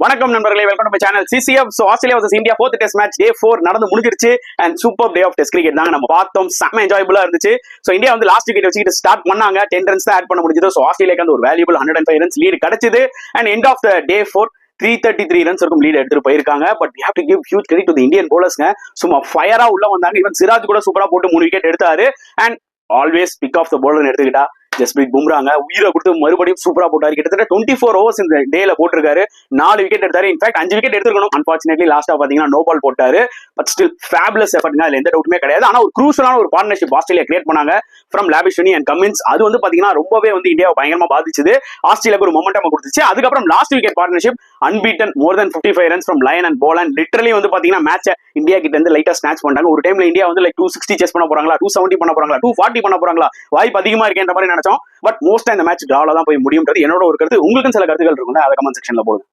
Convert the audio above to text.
வணக்கம் நண்பர்களே, welcome to channel CCF. So Australia vs India 4th test match day 4 நடந்து முடிஞ்சிருச்சு. And super day of test cricket தாங்க நம்ம பார்த்தோம். செம்ம என்ஜாயபிளா இருந்துச்சு. சோ இந்தியா வந்து லாஸ்ட் விக்கெட் வச்சுட்டு ஸ்டார்ட் பண்ணாங்க. 10 ரன்ஸ் தான் ஆட் பண்ண முடிஞ்சது. சோ ஆஸ்திரேலியாக்கு வந்து ஒரு வேல்யூபிள் 105 ரன்ஸ் லீடு கிடைச்சது. And end of the day 4 333 runs இருக்கும் லீட் எடுத்துட்டு போயிருக்காங்க. But we have to give huge credit to the Indian பவுலர்ஸ்ங்க. சும்மா ஃபயரா உள்ள வந்தாங்க. ஈவன் சிராஜ் கூட சூப்பரா போட்டு 3 விக்கெட் எடுத்தாரு. And always pick of the bowler எடுத்துக்கிட்டா ஜஸ்பிரீத் பும்ராங்க உயிரை கொடுத்து மறுபடியும் சூப்பரா போட்டாரு. கிட்டத்தட்ட 24 ஓவர்ஸ் இந்த டேல போட்டிருக்காரு. 4 விக்கெட் எடுத்தாரு. இன்ஃபேக்ட் 5 விக்கெட் எடுத்துக்கணும். அன்பார்ச்சுனேட்லி லாஸ்டா பாத்தீங்கன்னா நோ பால் போட்டாரு. பட் ஸ்டில் ஃபேபுலஸ் எஃபர்ட்ங்க, அதுல எந்த டவுட்டுமே கிடையாது. ஆனா ஒரு க்ரூஷலான ஒரு பார்ட்னர்ஷிப் ஆஸ்திரேலியா கிரியேட் பண்ணாங்க ஃப்ரம் லாபிஷனி அண்ட் கமின்ஸ். அது வந்து பாத்தீங்கன்னா ரொம்பவே வந்து இந்தியாவை பயங்கரமா பாதிச்சது. ஆஸ்திரேலியாவுக்கு ஒரு மொமெண்டம் கொடுத்துச்சு. அதுக்கப்புறம் last wicket partnership unbeaten more then 55 runs from line and Poland. Literally வந்து பாத்தீங்கன்னா மேட்சை இந்தியா கிட்ட இருந்து லைட்டா ஸ்நாச் பண்ணாங்க. ஒரு டைம்ல இந்தியா வந்து லைக் 260 சேஸ் பண்ண போறாங்களா, 270 பண்ண போறாங்களா, 240 பண்ண போறாங்களா, வாய்ப்பு அதிகமா இருக்கேன்ற மாதிரி நினைச்சோம். பட் மோஸ்டா இந்த மேட்ச் டிரால தான் போய் முடியும்ன்றது என்னோட ஒரு கருத்து. உங்களுக்கு சில கருத்துக்கள் இருக்கும்ல, அதை கமெண்ட் செக்ஷன்ல போடுங்க.